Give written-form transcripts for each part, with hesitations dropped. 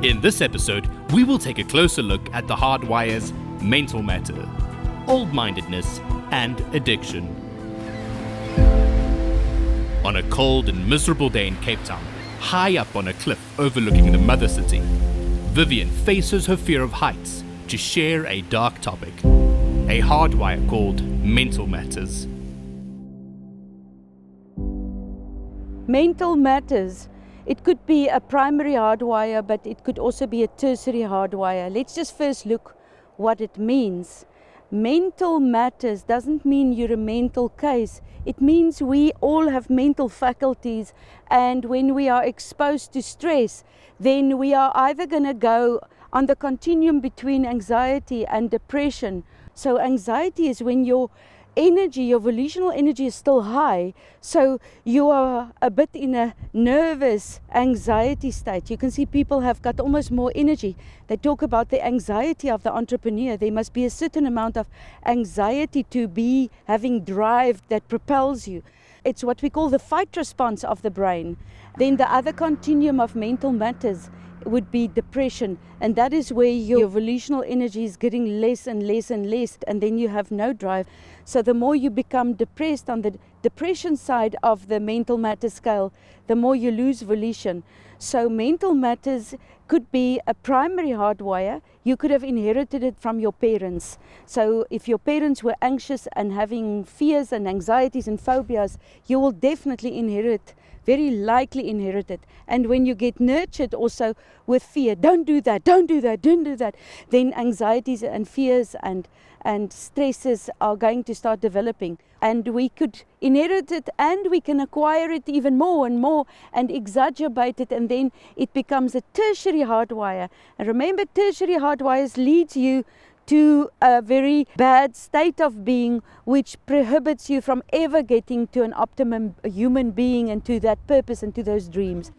In this episode, we will take a closer look at the Hardwires mental matter, old-mindedness, and addiction. On a cold and miserable day in Cape Town, high up on a cliff overlooking the mother city, Vivian faces her fear of heights to share a dark topic, a hardwire called mental matters. Mental matters. It could be a primary hardwire, but it could also be a tertiary hardwire. Let's just first look what it means. Mental matters doesn't mean you're a mental case. It means we all have mental faculties, and when we are exposed to stress, then we are either going to go on the continuum between anxiety and depression. So anxiety is when your energy, your volitional energy is still high, so you are a bit in a nervous anxiety state. You can see people have got almost more energy. They talk about the anxiety of the entrepreneur. There must be a certain amount of anxiety to be having drive that propels you. It's what we call the fight response of the brain. Then the other continuum of mental matters would be depression, and that is where your volitional energy is getting less and less and less, and then you have no drive. So the more you become depressed on the depression side of the mental matter scale, the more you lose volition. So mental matters could be a primary hardwire. You could have inherited it from your parents. So if your parents were anxious and having fears and anxieties and phobias, you will definitely inherit, very likely inherit it. And when you get nurtured also with fear, don't do that, don't do that, don't do that, then anxieties and fears and stresses are going to start developing. And we could inherit it, and we can acquire it even more and more and exacerbate it, and then it becomes a tertiary hardwire. And remember, tertiary hardwires leads you to a very bad state of being, which prohibits you from ever getting to an optimum human being and to that purpose and to those dreams.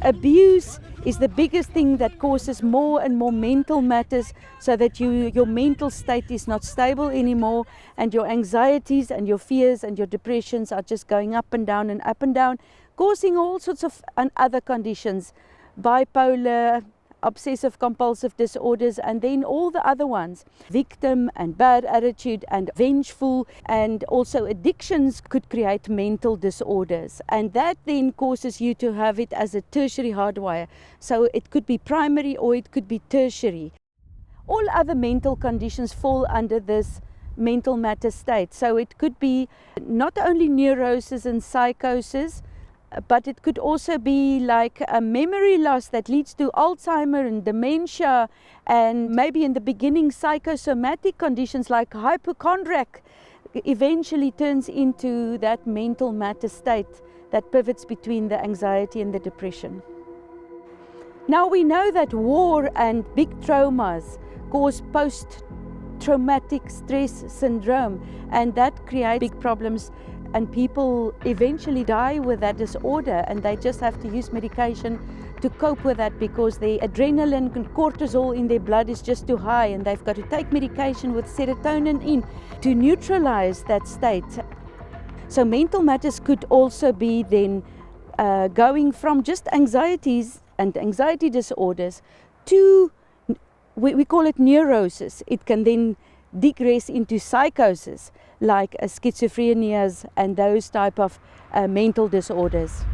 Abuse is the biggest thing that causes more and more mental matters, so that your mental state is not stable anymore, and your anxieties and your fears and your depressions are just going up and down, causing all sorts of other conditions, bipolar, obsessive compulsive disorders, and then all the other ones, victim and bad attitude and vengeful, and also addictions could create mental disorders, and that then causes you to have it as a tertiary hardwire. So it could be primary or it could be tertiary. All other mental conditions fall under this mental matter state. So it could be not only neurosis and psychosis, but it could also be like a memory loss that leads to Alzheimer and dementia, and maybe in the beginning psychosomatic conditions like hypochondriac eventually turns into that mental matter state that pivots between the anxiety and the depression. Now we know that war and big traumas cause post-traumatic stress syndrome, and that creates big problems, and people eventually die with that disorder, and they just have to use medication to cope with that because the adrenaline and cortisol in their blood is just too high, and they've got to take medication with serotonin in to neutralize that state. So mental matters could also be then going from just anxieties and anxiety disorders to, we call it neurosis. It can then digress into psychosis, like schizophrenias and those type of mental disorders.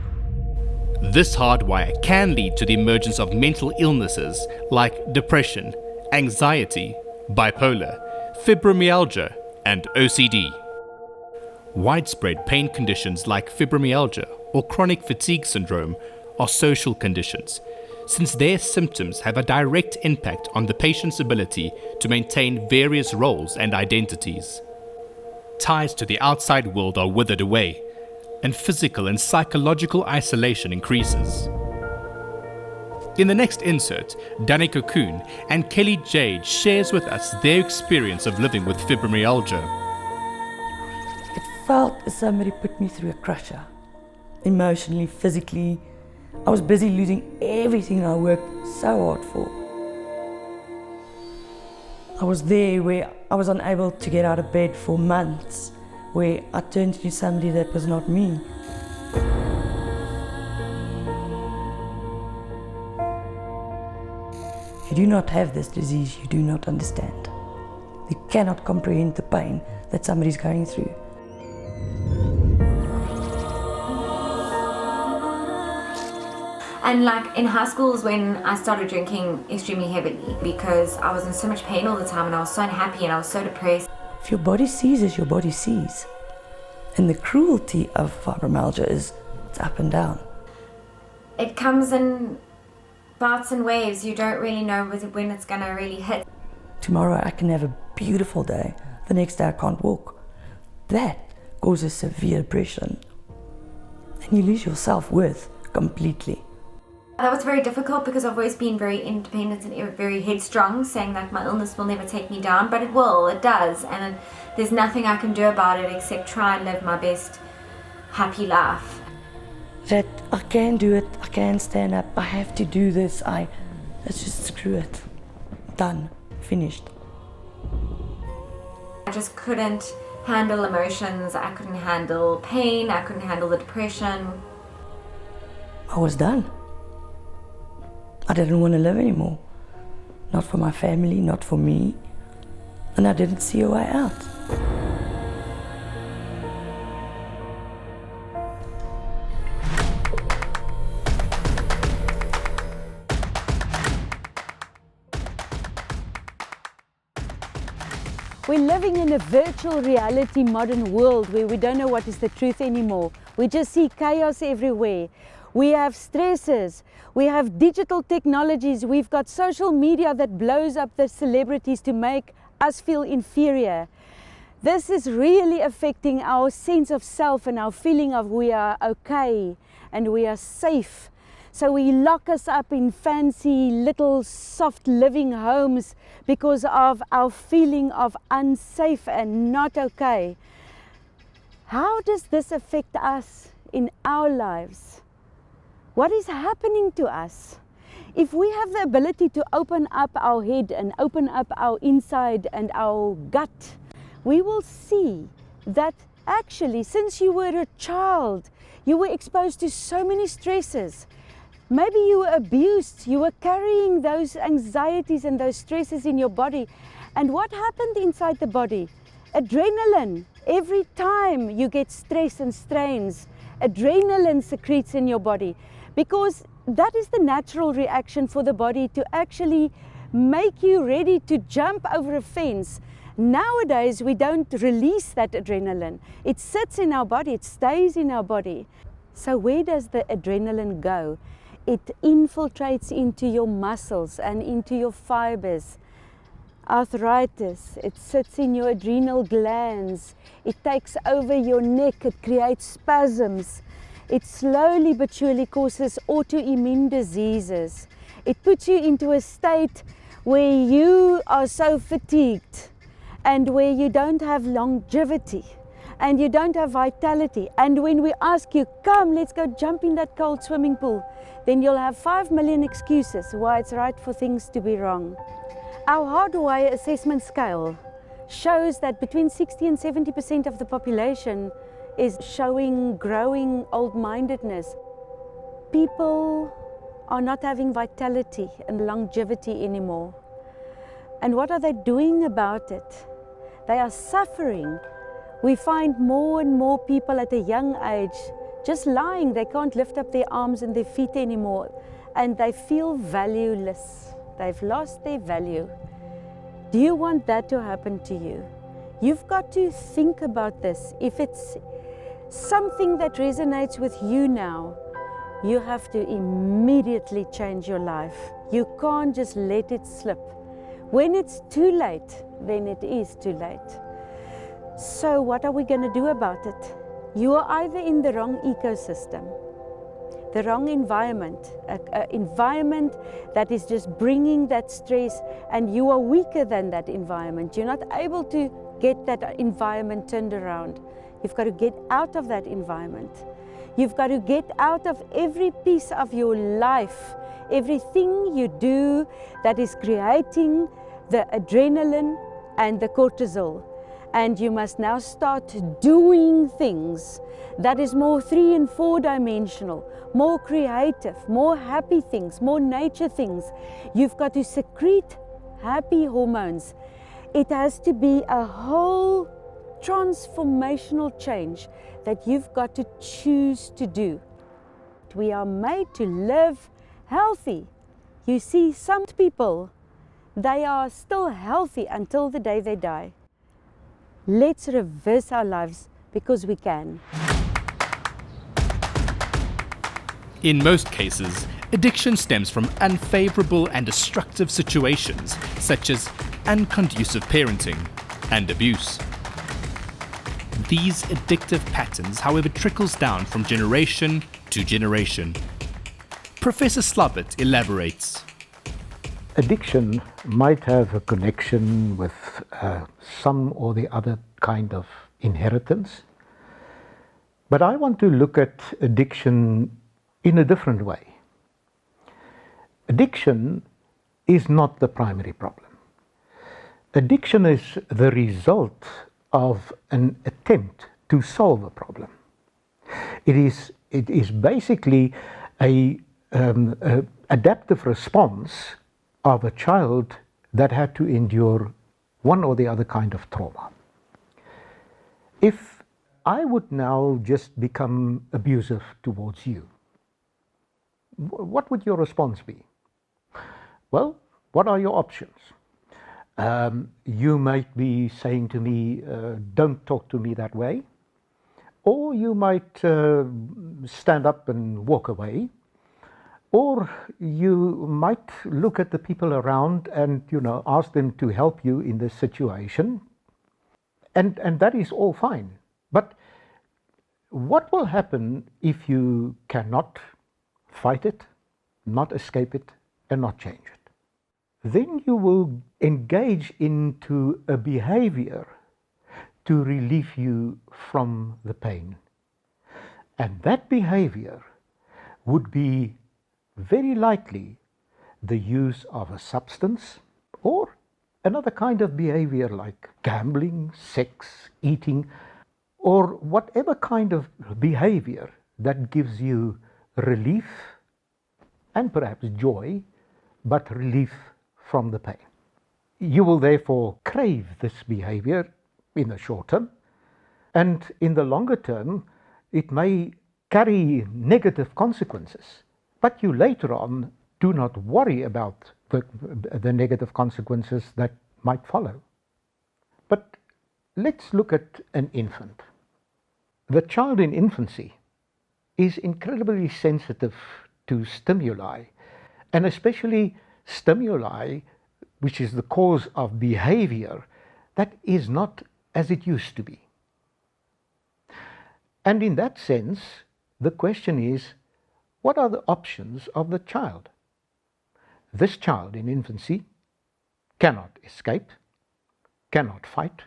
This hardwire can lead to the emergence of mental illnesses like depression, anxiety, bipolar, fibromyalgia, and OCD. Widespread pain conditions like fibromyalgia or chronic fatigue syndrome are social conditions, since their symptoms have a direct impact on the patient's ability to maintain various roles and identities. Ties to the outside world are withered away, and physical and psychological isolation increases. In the next insert, Danica Kuhn and Kelly Jade shares with us their experience of living with fibromyalgia. It felt as somebody put me through a crusher, emotionally, physically. I was busy losing everything I worked so hard for. I was there where I was unable to get out of bed for months, where I turned to somebody that was not me. you do not have this disease, you do not understand. You cannot comprehend the pain that somebody's going through. And like in high school is when I started drinking extremely heavily because I was in so much pain all the time and I was so unhappy and I was so depressed. If your body sees as your body sees. And the cruelty of fibromyalgia is it's up and down. It comes in bouts and waves. You don't really know when it's going to really hit. Tomorrow I can have a beautiful day. The next day I can't walk. That causes severe depression. And you lose your self-worth completely. That was very difficult because I've always been very independent and very headstrong, saying that my illness will never take me down, but it will, it does, and there's nothing I can do about it except try and live my best happy life. That I can do it, I can stand up, I have to do this, let's just screw it. Done, finished. I just couldn't handle emotions, I couldn't handle pain, I couldn't handle the depression. I was done. I didn't want to live anymore. Not for my family, not for me. And I didn't see a way out. We're living in a virtual reality modern world where we don't know what is the truth anymore. We just see chaos everywhere. We have stresses, we have digital technologies, we've got social media that blows up the celebrities to make us feel inferior. This is really affecting our sense of self and our feeling of we are okay and we are safe. So we lock us up in fancy little soft living homes because of our feeling of unsafe and not okay. How does this affect us in our lives? What is happening to us? If we have the ability to open up our head and open up our inside and our gut, we will see that actually since you were a child, you were exposed to so many stresses. Maybe you were abused, you were carrying those anxieties and those stresses in your body. And what happened inside the body? Adrenaline. Every time you get stress and strains, adrenaline secretes in your body. Because that is the natural reaction for the body to actually make you ready to jump over a fence. Nowadays, we don't release that adrenaline. It sits in our body, it stays in our body. So where does the adrenaline go? It infiltrates into your muscles and into your fibers. Arthritis, it sits in your adrenal glands. It takes over your neck, it creates spasms. It slowly but surely causes autoimmune diseases. It puts you into a state where you are so fatigued and where you don't have longevity and you don't have vitality. And when we ask you, come, let's go jump in that cold swimming pool, then you'll have 5 million excuses why it's right for things to be wrong. Our Hardwire assessment scale shows that between 60 and 70% of the population is showing growing old-mindedness. People are not having vitality and longevity anymore. And what are they doing about it? They are suffering. We find more and more people at a young age just lying. They can't lift up their arms and their feet anymore. And they feel valueless. They've lost their value. Do you want that to happen to you? You've got to think about this. If it's something that resonates with you now, you have to immediately change your life. You can't just let it slip. When it's too late, then it is too late. So what are we going to do about it? You are either in the wrong ecosystem, the wrong environment, an environment that is just bringing that stress, and you are weaker than that environment. You're not able to get that environment turned around. You've got to get out of that environment. You've got to get out of every piece of your life, everything you do that is creating the adrenaline and the cortisol. and you must now start doing things that is more 3 and 4 dimensional, more creative, more happy things, more nature things. You've got to secrete happy hormones. It has to be a whole transformational change that you've got to choose to do. We are made to live healthy. You see, some people, they are still healthy until the day they die. Let's reverse our lives because we can. In most cases, addiction stems from unfavorable and destructive situations, such as unconducive parenting and abuse. These addictive patterns, however, trickles down from generation to generation. Professor Slabbert elaborates. Addiction might have a connection with some or the other kind of inheritance, but I want to look at addiction in a different way. Addiction is not the primary problem. Addiction is the result of an attempt to solve a problem. It is basically a adaptive response of a child that had to endure one or the other kind of trauma. If I would now just become abusive towards you, what would your response be? Well, what are your options? You might be saying to me, don't talk to me that way. Or you might stand up and walk away. Or you might look at the people around and, ask them to help you in this situation. And that is all fine. But what will happen if you cannot fight it, not escape it, and not change it? Then you will engage into a behavior to relieve you from the pain. And that behavior would be very likely the use of a substance or another kind of behavior like gambling, sex, eating, or whatever kind of behavior that gives you relief and perhaps joy, but relief from the pain. You will therefore crave this behavior in the short term, and in the longer term, it may carry negative consequences. But you later on do not worry about the negative consequences that might follow. But let's look at an infant. The child in infancy is incredibly sensitive to stimuli, and especially stimuli which is the cause of behavior that is not as it used to be. And in that sense, the question is, what are the options of the child? This child in infancy cannot escape, cannot fight,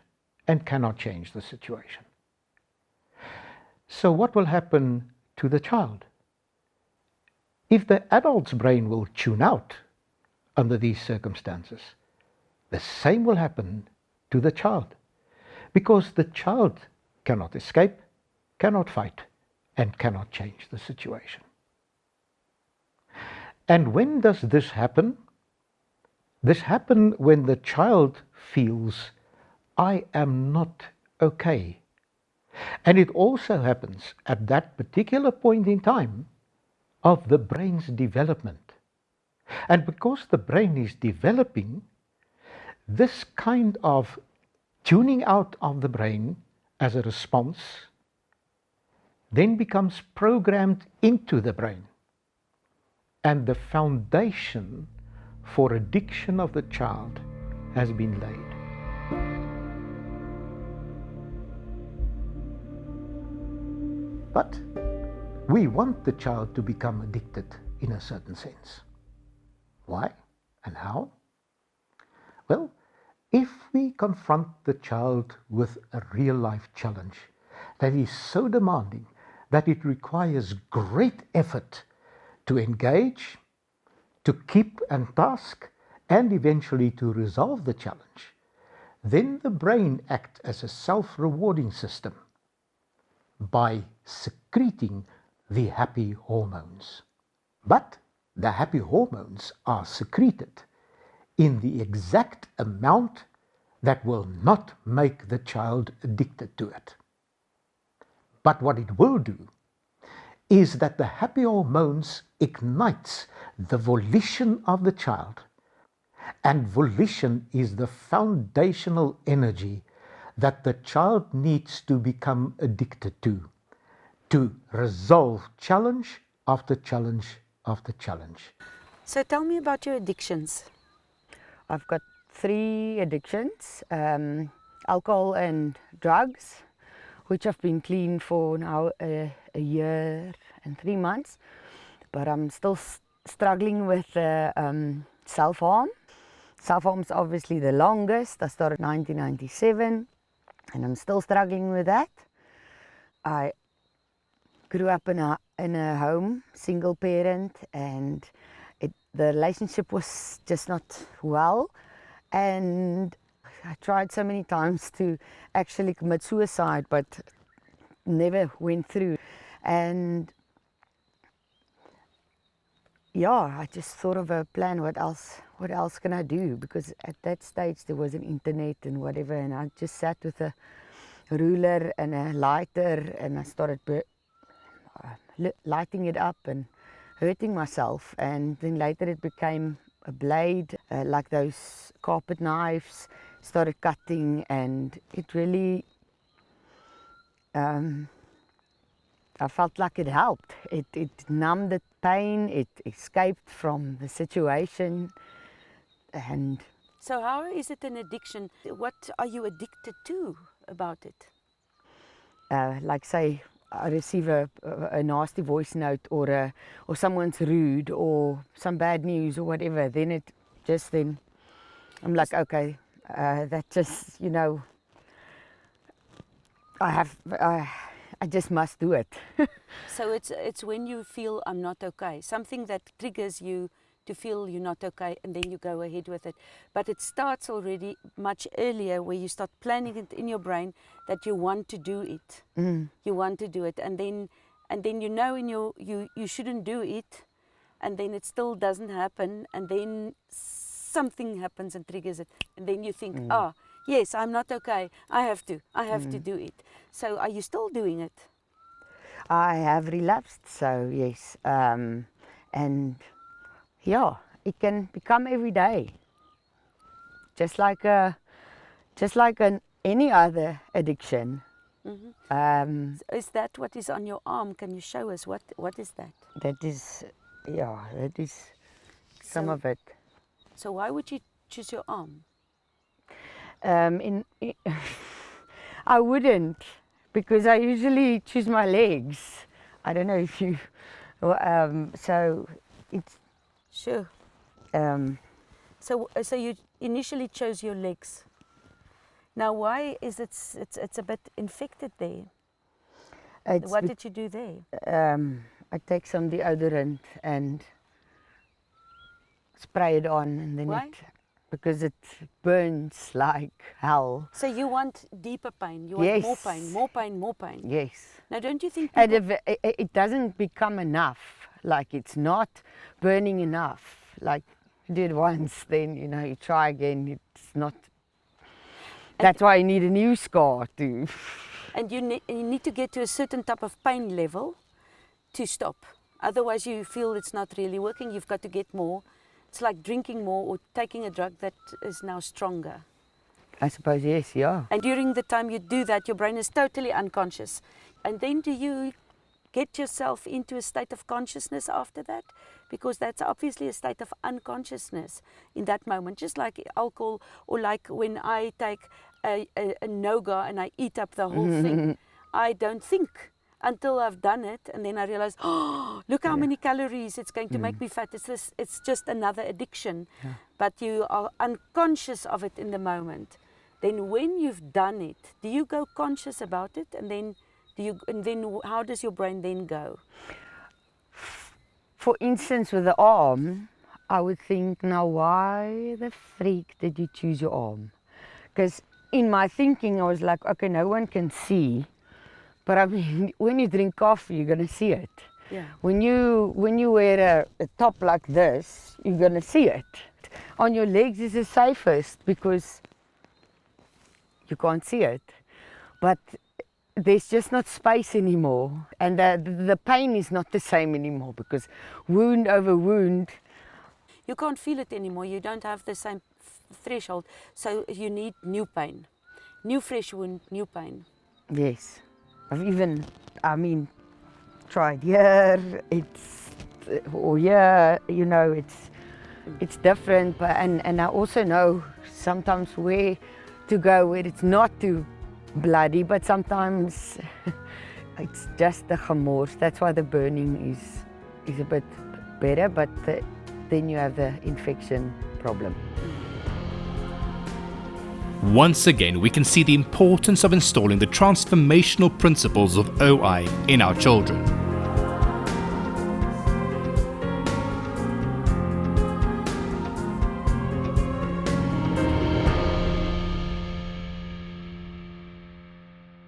and cannot change the situation. So what will happen to the child? If the adult's brain will tune out under these circumstances, the same will happen to the child, because the child cannot escape, cannot fight, and cannot change the situation. And when does this happen? This happens when the child feels, I am not okay. And it also happens at that particular point in time of the brain's development. And because the brain is developing, this kind of tuning out of the brain as a response then becomes programmed into the brain. And the foundation for addiction of the child has been laid. But we want the child to become addicted in a certain sense. Why and how? Well, if we confront the child with a real-life challenge that is so demanding that it requires great effort to engage, to keep and task, and eventually to resolve the challenge, then the brain acts as a self-rewarding system by secreting the happy hormones. But the happy hormones are secreted in the exact amount that will not make the child addicted to it. But what it will do is that the happy hormones ignites the volition of the child. And volition is the foundational energy that the child needs to become addicted to resolve challenge after challenge after challenge. So tell me about your addictions. I've got 3 addictions, alcohol and drugs, which I've been clean for now a year and 3 months, but I'm still struggling with self-harm. Self-harm is obviously the longest. I started in 1997 and I'm still struggling with that. I grew up in a home, single parent, and the relationship was just not well, and I tried so many times to actually commit suicide, but never went through. And yeah, I just thought of a plan. What else can I do? Because at that stage there wasn't internet and whatever, and I just sat with a ruler and a lighter and I started lighting it up and hurting myself. And then later it became a blade, like those carpet knives, started cutting, and it really I felt like it helped. It numbed the pain, it escaped from the situation. And So how is it an addiction? What are you addicted to about it? like say I receive a nasty voice note, or someone's rude, or some bad news or whatever, then I'm like, okay, that just, I just must do it. So it's when you feel I'm not okay, something that triggers you to feel you're not okay, and then you go ahead with it. But it starts already much earlier, where you start planning it in your brain that you want to do it. You want to do it, and then you shouldn't do it, and then it still doesn't happen, and then something happens and triggers it, and then you think, yes, I'm not okay, I have to do it. So are you still doing it? I have relapsed, so yes, and yeah, it can become every day, just like any other addiction. Is that what is on your arm? Can you show us what is that? That is some So- of it. So why would you choose your arm? I wouldn't, because I usually choose my legs. I don't know if you. So it's. Sure. So you initially chose your legs. Now why is it's a bit infected there? What did you do there? I take some deodorant and spray it on, and then Why? because it burns like hell. So you want deeper pain. You want Yes. more pain, more pain, more pain. Yes. Now don't you think And people, if it doesn't become enough, like it's not burning enough, like you do it once, then you try again, it's not. That's why you need a new scar too. and you need to get to a certain type of pain level to stop. Otherwise you feel it's not really working. You've got to get more. It's like drinking more or taking a drug that is now stronger. I suppose, yes, yeah. And during the time you do that, your brain is totally unconscious. And then do you get yourself into a state of consciousness after that? Because that's obviously a state of unconsciousness in that moment, just like alcohol, or like when I take a noga and I eat up the whole thing. I don't think until I've done it, and then I realize, oh, look how many calories it's going to make me fat. It's just another addiction. But you are unconscious of it in the moment. Then when you've done it, do you go conscious about it? And then how does your brain then go? For instance, with the arm, I would think, now why the freak did you choose your arm? Because in my thinking, I was like, okay, no one can see. But I mean, when you drink coffee, you're going to see it. Yeah. When you wear a top like this, you're going to see it. On your legs is the safest because you can't see it. But there's just not space anymore. And the pain is not the same anymore because wound over wound. You can't feel it anymore. You don't have the same threshold. So you need new pain. New fresh wound, new pain. Yes. I've even, tried here, or here, it's different. But, and I also know sometimes where to go where it's not too bloody, but sometimes it's just the gemors. That's why the burning is a bit better, but then you have the infection problem. Once again, we can see the importance of installing the transformational principles of OI in our children.